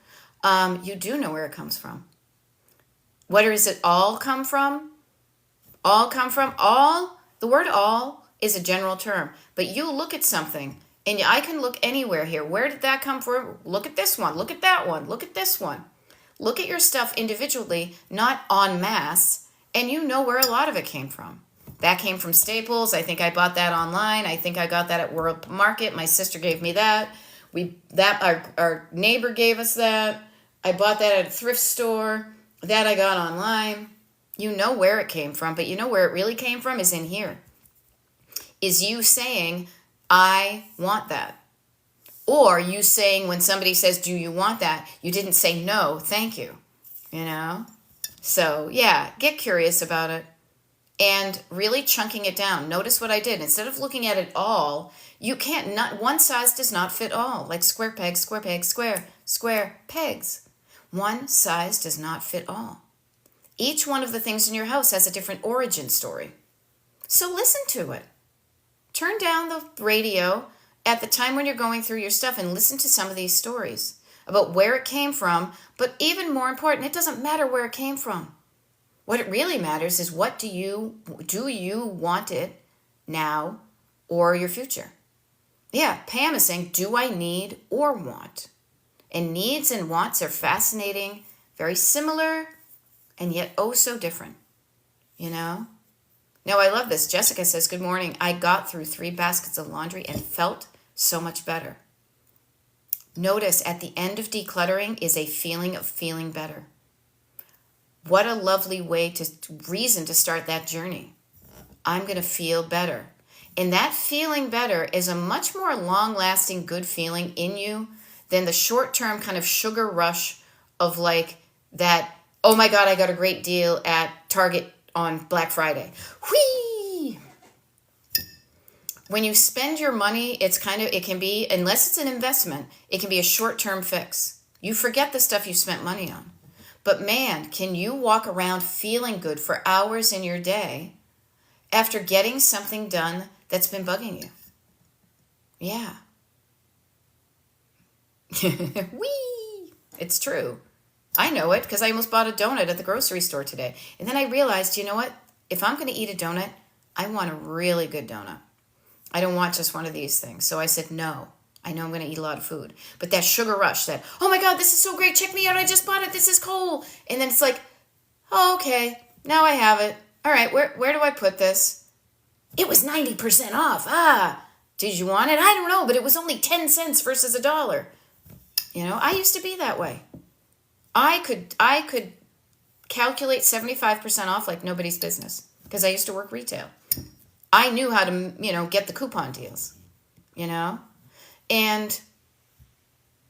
You do know where it comes from. Where does it all come from? All come from? All? The word all is a general term. But you look at something, and I can look anywhere here. Where did that come from? Look at this one. Look at that one. Look at this one. Look at your stuff individually, not en masse, and you know where a lot of it came from. That came from Staples. I think I bought that online. I think I got that at World Market. My sister gave me that. Our neighbor gave us that. I bought that at a thrift store. That I got online. You know where it came from, but you know where it really came from is in here. Is you saying, I want that. Or you saying when somebody says, do you want that? You didn't say no, thank you. You know? So yeah, get curious about it. And really chunking it down. Notice what I did. Instead of looking at it all, you can't, not one size does not fit all. Like square pegs, square pegs. One size does not fit all. Each one of the things in your house has a different origin story. So listen to it. Turn down the radio at the time when you're going through your stuff and listen to some of these stories about where it came from. But even more important, it doesn't matter where it came from. What it really matters is do you want it now or your future? Yeah, Pam is saying, do I need or want? And needs and wants are fascinating, very similar, and yet oh so different, you know? Now I love this. Jessica says, good morning. I got through 3 baskets of laundry and felt so much better. Notice at the end of decluttering is a feeling of feeling better. What a lovely reason to start that journey. I'm going to feel better. And that feeling better is a much more long-lasting good feeling in you than the short-term kind of sugar rush of like that, oh my God, I got a great deal at Target on Black Friday. Whee! When you spend your money, it can be, unless it's an investment, it can be a short-term fix. You forget the stuff you spent money on. But man, can you walk around feeling good for hours in your day after getting something done that's been bugging you? Yeah. Whee! It's true. I know it because I almost bought a donut at the grocery store today. And then I realized, you know what? If I'm going to eat a donut, I want a really good donut. I don't want just one of these things. So I said, no. I know I'm going to eat a lot of food. But that sugar rush, that, oh my God, this is so great. Check me out. I just bought it. This is cool. And then it's like, oh, okay. Now I have it. All right, where do I put this? It was 90% off. Did you want it? I don't know, but it was only 10 cents versus $1. You know, I used to be that way. I could calculate 75% off like nobody's business because I used to work retail. I knew how to, get the coupon deals, And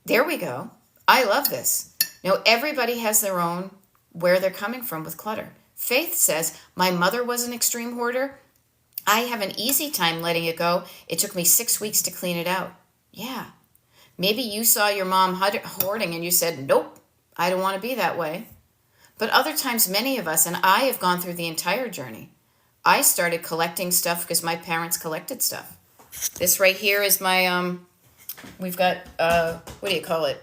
there we go. I love this. Now, everybody has their own where they're coming from with clutter. Faith says, my mother was an extreme hoarder. I have an easy time letting it go. It took me 6 weeks to clean it out. Yeah. Maybe you saw your mom hoarding and you said, nope, I don't want to be that way. But other times, many of us, and I have gone through the entire journey. I started collecting stuff because my parents collected stuff. This right here is my, we've got, what do you call it?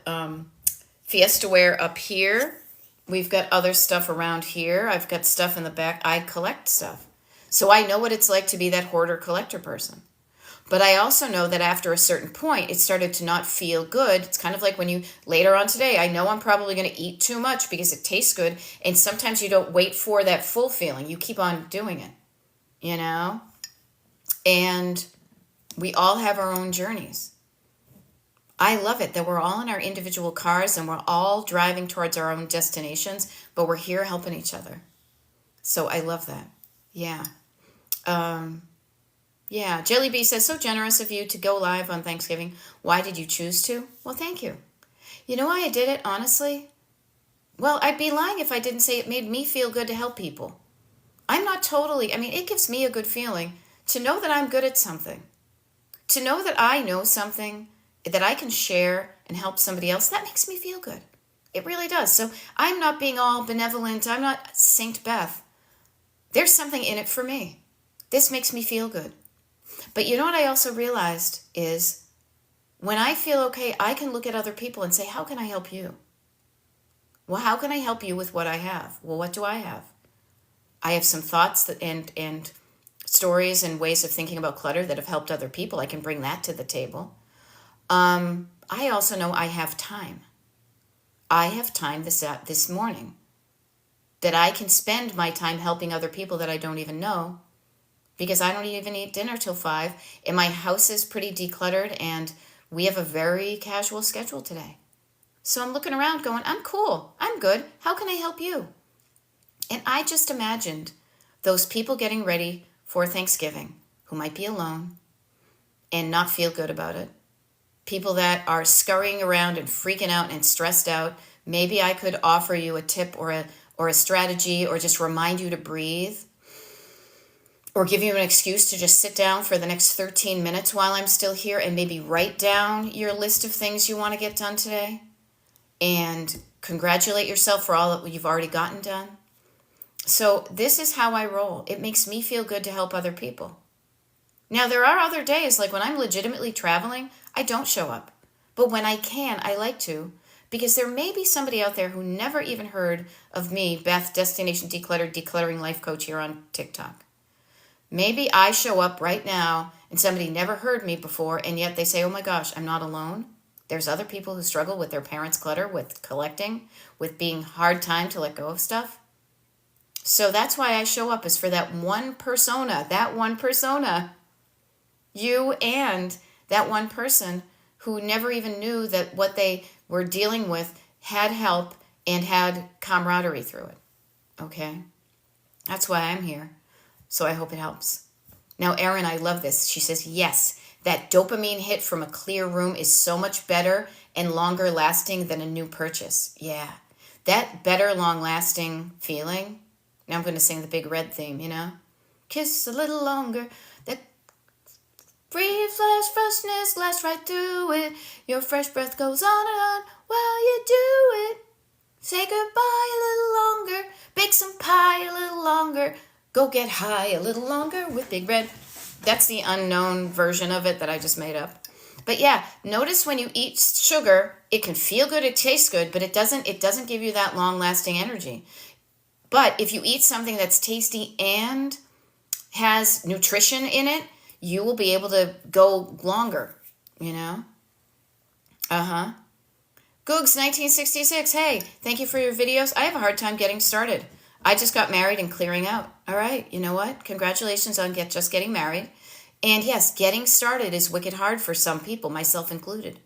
Fiesta ware up here. We've got other stuff around here. I've got stuff in the back. I collect stuff. So I know what it's like to be that hoarder collector person. But I also know that after a certain point, it started to not feel good. It's kind of like when you, later on today, I know I'm probably going to eat too much because it tastes good. And sometimes you don't wait for that full feeling. You keep on doing it, And we all have our own journeys. I love it that we're all in our individual cars and we're all driving towards our own destinations, but we're here helping each other. So I love that. Yeah. Yeah. Jelly Bee says, so generous of you to go live on Thanksgiving. Why did you choose to? Well, thank you. You know why I did it, honestly? Well, I'd be lying if I didn't say it made me feel good to help people. I'm not totally, it gives me a good feeling to know that I'm good at something. To know that I know something that I can share and help somebody else, that makes me feel good. It really does. So I'm not being all benevolent. I'm not Saint Beth. There's something in it for me. This makes me feel good. But you know what I also realized is when I feel okay, I can look at other people and say, how can I help you? Well, how can I help you with what I have? Well, what do I have? I have some thoughts and stories and ways of thinking about clutter that have helped other people. I can bring that to the table. I also know I have time. I have time this morning that I can spend my time helping other people that I don't even know, because I don't even eat dinner till 5, and my house is pretty decluttered, and we have a very casual schedule today. So I'm looking around going, I'm cool. I'm good. How can I help you? And I just imagined those people getting ready for Thanksgiving who might be alone and not feel good about it. People that are scurrying around and freaking out and stressed out. Maybe I could offer you a tip or a strategy, or just remind you to breathe, or give you an excuse to just sit down for the next 13 minutes while I'm still here and maybe write down your list of things you want to get done today and congratulate yourself for all that you've already gotten done. So this is how I roll. It makes me feel good to help other people. Now, there are other days, like when I'm legitimately traveling, I don't show up. But when I can, I like to, because there may be somebody out there who never even heard of me, Beth, Destination Decluttered, Decluttering Life Coach, here on TikTok. Maybe I show up right now and somebody never heard me before, and yet they say, oh my gosh, I'm not alone. There's other people who struggle with their parents' clutter, with collecting, with being hard time to let go of stuff. So that's why I show up, is for that one persona, you and that one person who never even knew that what they were dealing with had help and had camaraderie through it. Okay? That's why I'm here. So I hope it helps. Now, Erin, I love this. She says, yes, that dopamine hit from a clear room is so much better and longer lasting than a new purchase. Yeah. That better long lasting feeling. Now I'm going to sing the Big Red theme, you know? Kiss a little longer. That free flash freshness lasts right through it. Your fresh breath goes on and on while you do it. Say goodbye a little longer. Bake some pie a little longer. Go get high a little longer with Big Red. That's the unknown version of it that I just made up. But yeah, notice when you eat sugar, it can feel good, it tastes good, but it doesn't give you that long-lasting energy. But if you eat something that's tasty and has nutrition in it, you will be able to go longer, you know? Googs 1966, hey, thank you for your videos. I have a hard time getting started. I just got married and clearing out. All right, you know what? Congratulations on just getting married. And yes, getting started is wicked hard for some people, myself included.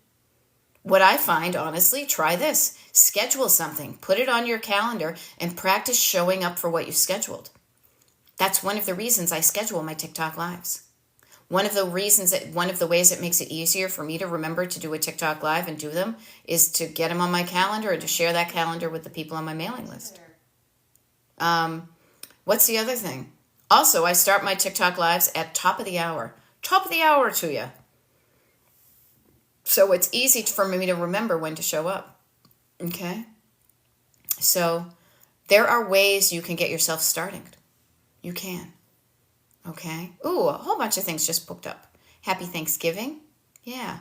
What I find, honestly, try this. Schedule something. Put it on your calendar and practice showing up for what you've scheduled. That's one of the reasons I schedule my TikTok lives. One of the ways it makes it easier for me to remember to do a TikTok live and do them is to get them on my calendar and to share that calendar with the people on my mailing list. What's the other thing? Also, I start my TikTok lives at top of the hour. Top of the hour to you. So it's easy for me to remember when to show up. Okay? So there are ways you can get yourself started. You can. Okay? Ooh, a whole bunch of things just popped up. Happy Thanksgiving. Yeah.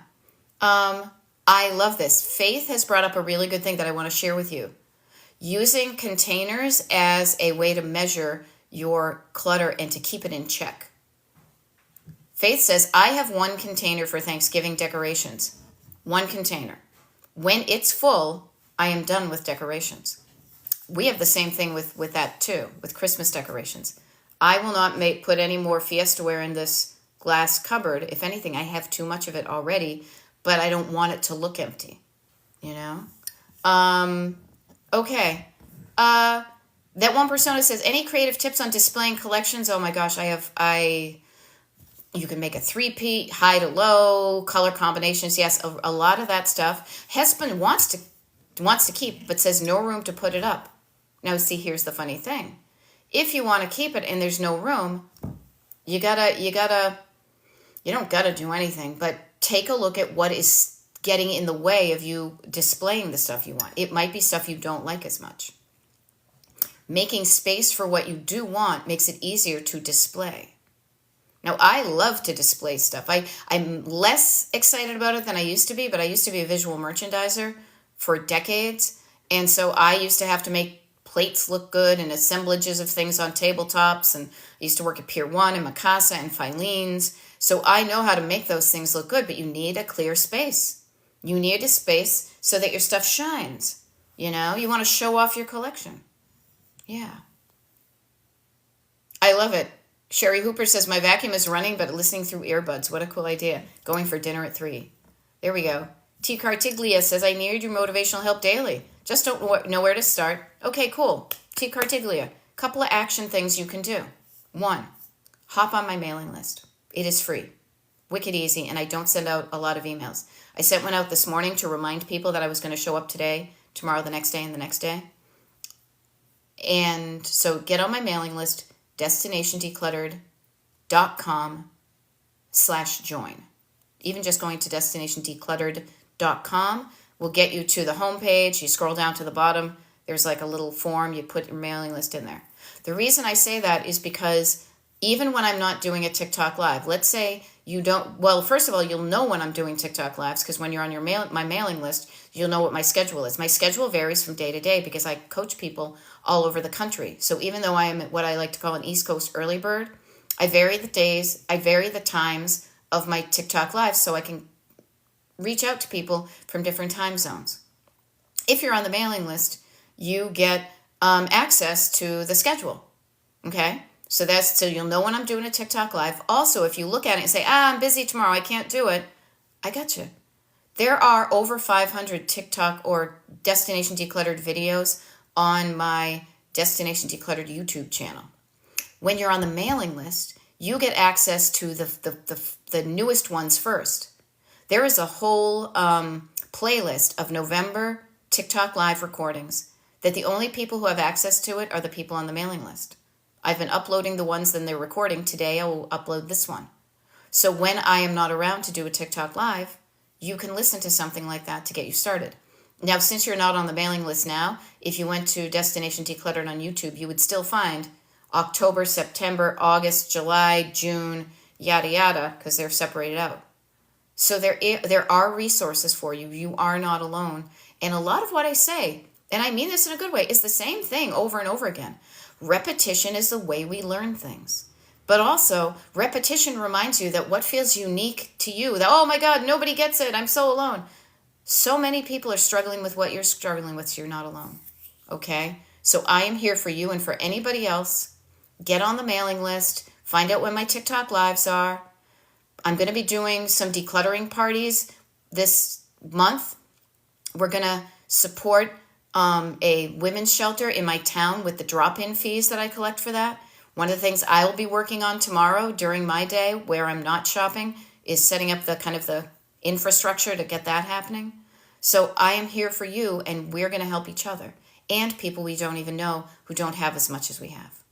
I love this. Faith has brought up a really good thing that I want to share with you. Using containers as a way to measure your clutter and to keep it in check. Faith says, I have one container for Thanksgiving decorations. One container. When it's full, I am done with decorations. We have the same thing with that too, with Christmas decorations. I will not put any more Fiestaware in this glass cupboard. If anything, I have too much of it already, but I don't want it to look empty, you know? Okay. That one persona says, any creative tips on displaying collections? Oh my gosh, you can make a 3-peat, high to low, color combinations. Yes, a lot of that stuff. Husband wants to keep, but says no room to put it up. Now see, here's the funny thing. If you want to keep it and there's no room, you don't gotta do anything, but take a look at what is getting in the way of you displaying the stuff you want. It might be stuff you don't like as much. Making space for what you do want makes it easier to display. Now, I love to display stuff. I'm less excited about it than I used to be, but I used to be a visual merchandiser for decades. And so I used to have to make plates look good and assemblages of things on tabletops. And I used to work at Pier 1 and Mikasa and Filene's. So I know how to make those things look good, but you need a clear space. You need a space so that your stuff shines. You know, you want to show off your collection. Yeah. I love it. Sherry Hooper says, my vacuum is running, but listening through earbuds. What a cool idea. Going for dinner at 3. There we go. T. Cartiglia says, I need your motivational help daily. Just don't know where to start. Okay, cool. T. Cartiglia. Couple of action things you can do. 1, hop on my mailing list. It is free. Wicked easy, and I don't send out a lot of emails. I sent one out this morning to remind people that I was going to show up today, tomorrow, the next day, and the next day. And so get on my mailing list, destinationdecluttered.com/join. Even just going to destinationdecluttered.com will get you to the homepage. You scroll down to the bottom. There's like a little form. You put your mailing list in there. The reason I say that is because even when I'm not doing a TikTok live, let's say you don't, well, first of all, you'll know when I'm doing TikTok lives because when you're on my mailing list, you'll know what my schedule is. My schedule varies from day to day because I coach people all over the country. So even though I am what I like to call an East Coast early bird, I vary the days, I vary the times of my TikTok lives so I can reach out to people from different time zones. If you're on the mailing list, you get access to the schedule, okay? So you'll know when I'm doing a TikTok live. Also, if you look at it and say, I'm busy tomorrow, I can't do it, I got you. There are over 500 TikTok or Destination Decluttered videos on my Destination Decluttered YouTube channel. When you're on the mailing list, you get access to the newest ones first. There is a whole playlist of November TikTok live recordings that the only people who have access to it are the people on the mailing list. I've been uploading the ones that they're recording. Today I will upload this one. So when I am not around to do a TikTok live, you can listen to something like that to get you started. Now, since you're not on the mailing list now, if you went to Destination Decluttered on YouTube, you would still find October, September, August, July, June, yada, yada, because they're separated out. So there are resources for you. You are not alone. And a lot of what I say, and I mean this in a good way, is the same thing over and over again. Repetition is the way we learn things. But also, repetition reminds you that what feels unique to you, that, oh my God, nobody gets it, I'm so alone. So many people are struggling with what you're struggling with, so you're not alone. Okay? So I am here for you and for anybody else. Get on the mailing list. Find out when my TikTok lives are. I'm going to be doing some decluttering parties this month. We're going to support a women's shelter in my town with the drop-in fees that I collect for that. One of the things I will be working on tomorrow during my day where I'm not shopping is setting up the infrastructure to get that happening. So I am here for you, and we're going to help each other and people we don't even know who don't have as much as we have.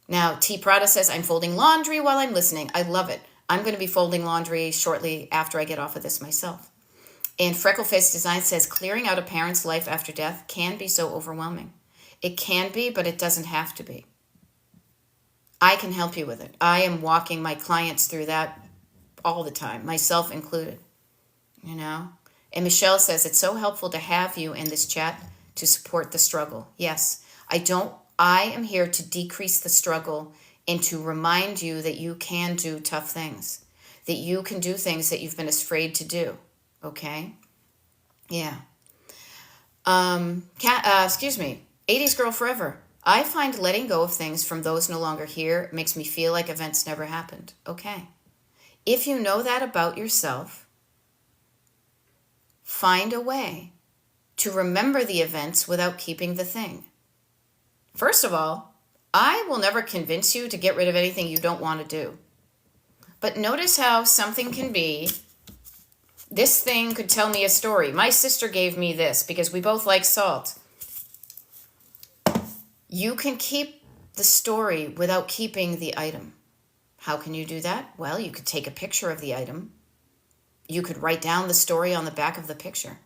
Now, T. Prada says, I'm folding laundry while I'm listening. I love it. I'm going to be folding laundry shortly after I get off of this myself. And Freckleface Design says, clearing out a parent's life after death can be so overwhelming. It can be, but it doesn't have to be. I can help you with it. I am walking my clients through that all the time, myself included. You know? And Michelle says, it's so helpful to have you in this chat to support the struggle. Yes, I am here to decrease the struggle and to remind you that you can do tough things, that you can do things that you've been afraid to do. Okay? Yeah. 80s Girl Forever. I find letting go of things from those no longer here makes me feel like events never happened. Okay. If you know that about yourself, find a way to remember the events without keeping the thing. First of all, I will never convince you to get rid of anything you don't want to do. But notice how something can be, this thing could tell me a story. My sister gave me this because we both like salt. You can keep the story without keeping the item. How can you do that? Well, you could take a picture of the item. You could write down the story on the back of the picture.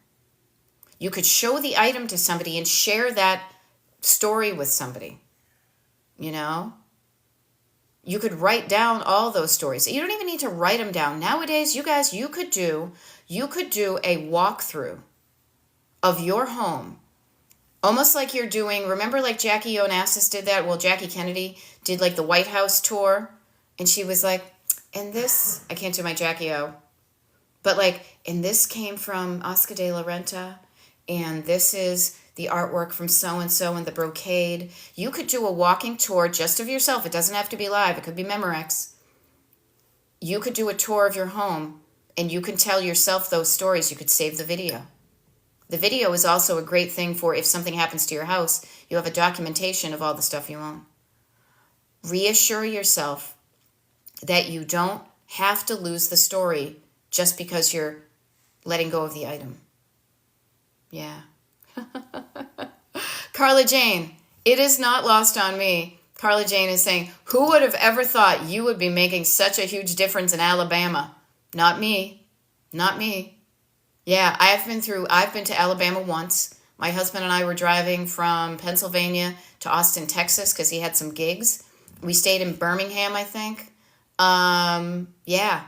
You could show the item to somebody and share that story with somebody. You know? You could write down all those stories. You don't even need to write them down. Nowadays, you guys, you could do a walkthrough of your home. Almost like you're doing, remember like Jackie Onassis did that? Well, Jackie Kennedy did like the White House tour. And she was like, and this, I can't do my Jackie O. But like, and this came from Oscar de la Renta. And this is the artwork from so-and-so and the brocade. You could do a walking tour just of yourself. It doesn't have to be live. It could be Memorex. You could do a tour of your home, and you can tell yourself those stories. You could save the video. The video is also a great thing for if something happens to your house, you have a documentation of all the stuff you own. Reassure yourself that you don't have to lose the story just because you're letting go of the item. Yeah. Carla Jane, it is not lost on me. Carla Jane is saying, who would have ever thought you would be making such a huge difference in Alabama? Not me. Not me. Yeah, I've been to Alabama once. My husband and I were driving from Pennsylvania to Austin, Texas, because he had some gigs. We stayed in Birmingham, I think. Yeah,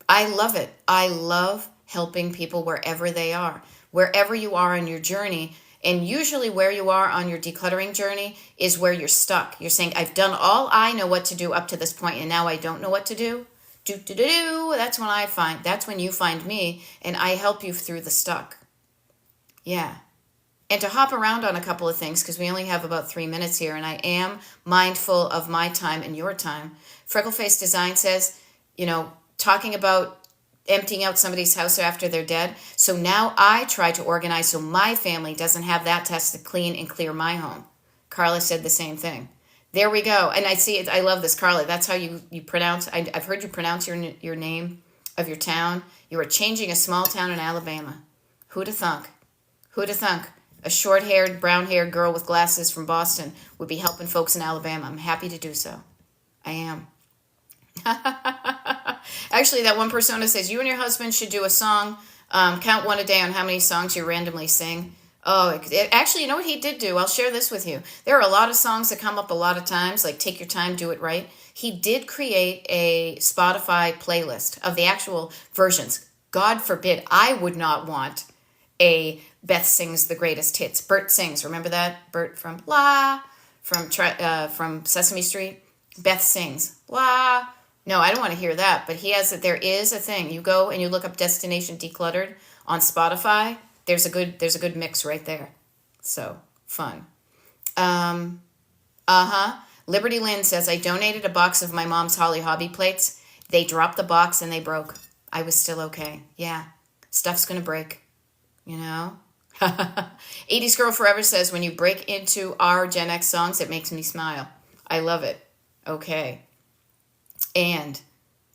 I love it. I love helping people wherever they are. Wherever you are on your journey, and usually where you are on your decluttering journey is where you're stuck. You're saying, I've done all I know what to do up to this point, and now I don't know what to do. That's when you find me, and I help you through the stuck. Yeah. And to hop around on a couple of things, because we only have about 3 minutes here, and I am mindful of my time and your time. Freckleface Design says, talking about emptying out somebody's house after they're dead. So now I try to organize so my family doesn't have that test to clean and clear my home. Carla said the same thing. There we go. And I see it. I love this, Carla. That's how you pronounce. I've heard you pronounce your name of your town. You are changing a small town in Alabama. Who'da thunk? Who'da thunk? A short-haired, brown-haired girl with glasses from Boston would be helping folks in Alabama. I'm happy to do so. I am. Actually, that one persona says, you and your husband should do a song, count one a day on how many songs you randomly sing. Oh, actually, you know what he did do? I'll share this with you. There are a lot of songs that come up a lot of times, like Take Your Time, Do It Right. He did create a Spotify playlist of the actual versions. God forbid, I would not want a Beth Sings the Greatest Hits. Bert Sings, remember that? Bert from Sesame Street. Beth Sings, La. No, I don't want to hear that, but there is a thing. You go and you look up Destination Decluttered on Spotify. There's a good mix right there. So, fun. Liberty Lynn says, I donated a box of my mom's Holly Hobby plates. They dropped the box and they broke. I was still okay. Yeah, stuff's going to break, 80s Girl Forever says, when you break into our Gen X songs, it makes me smile. I love it. Okay. And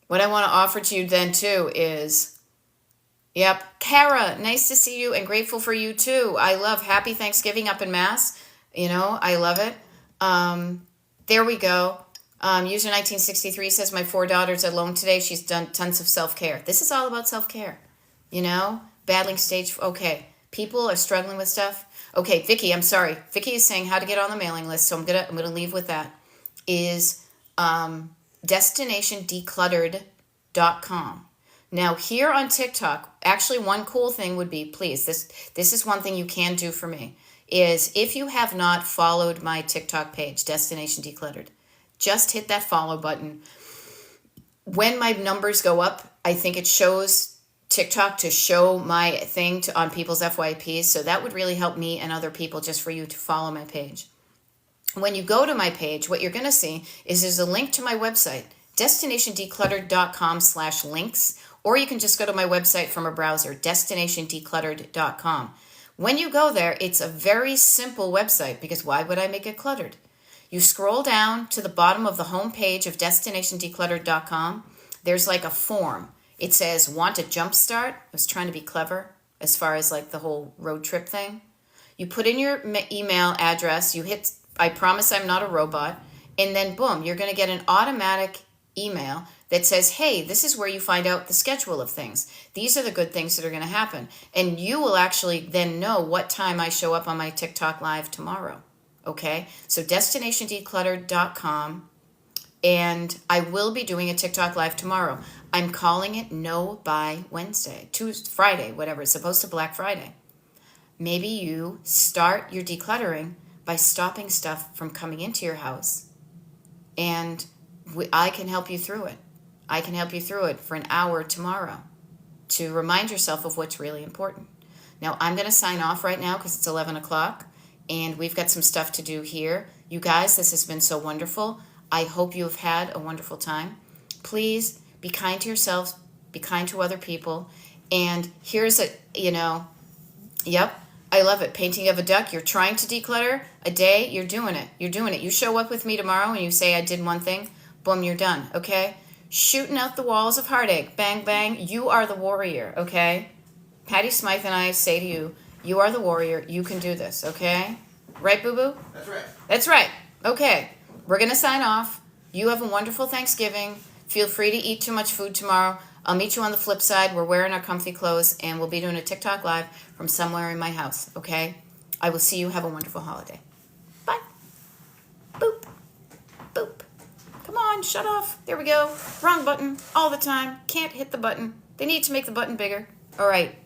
what I want to offer to you then, too, is, Kara, nice to see you and grateful for you, too. I love Happy Thanksgiving up in Mass. I love it. There we go. User 1963 says, my 4 daughters are alone today. She's done tons of self-care. This is all about self-care. Battling stage. Okay. People are struggling with stuff. Okay, Vicky, I'm sorry. Vicky is saying how to get on the mailing list, so I'm gonna leave with that. Is DestinationDecluttered.com. Now, here on TikTok, actually one cool thing would be, please, this is one thing you can do for me, is if you have not followed my TikTok page, Destination Decluttered, just hit that follow button. When my numbers go up, I think it shows TikTok to show my thing on people's FYPs, so that would really help me and other people just for you to follow my page. When you go to my page, what you're going to see is there's a link to my website, destinationdecluttered.com/links, or you can just go to my website from a browser, destinationdecluttered.com. When you go there, it's a very simple website, because why would I make it cluttered? You scroll down to the bottom of the home page of destinationdecluttered.com. There's like a form. It says, want a jump start? I was trying to be clever as far as like the whole road trip thing. You put in your email address, you hit, I promise I'm not a robot, and then boom, you're going to get an automatic email that says, hey, this is where you find out the schedule of things. These are the good things that are going to happen. And you will actually then know what time I show up on my TikTok live tomorrow. Okay? So destinationdecluttered.com. And I will be doing a TikTok live tomorrow. I'm calling it No Buy Wednesday, Friday, whatever. It's supposed to Black Friday. Maybe you start your decluttering by stopping stuff from coming into your house. And I can help you through it. I can help you through it for an hour tomorrow to remind yourself of what's really important. Now, I'm going to sign off right now because it's 11 o'clock and we've got some stuff to do here. You guys, this has been so wonderful. I hope you have had a wonderful time. Please be kind to yourselves, be kind to other people. And here's I love it. Painting of a duck. You're trying to declutter a day. You're doing it. You're doing it. You show up with me tomorrow and you say, I did one thing. Boom, you're done. Okay? Shooting out the walls of heartache. Bang, bang. You are the warrior. Okay? Patty Smythe and I say to you, you are the warrior. You can do this. Okay? Right, boo-boo? That's right. That's right. Okay. We're going to sign off. You have a wonderful Thanksgiving. Feel free to eat too much food tomorrow. I'll meet you on the flip side. We're wearing our comfy clothes, and we'll be doing a TikTok live from somewhere in my house, okay? I will see you. Have a wonderful holiday. Bye. Boop. Boop. Come on, shut off. There we go. Wrong button all the time. Can't hit the button. They need to make the button bigger. All right.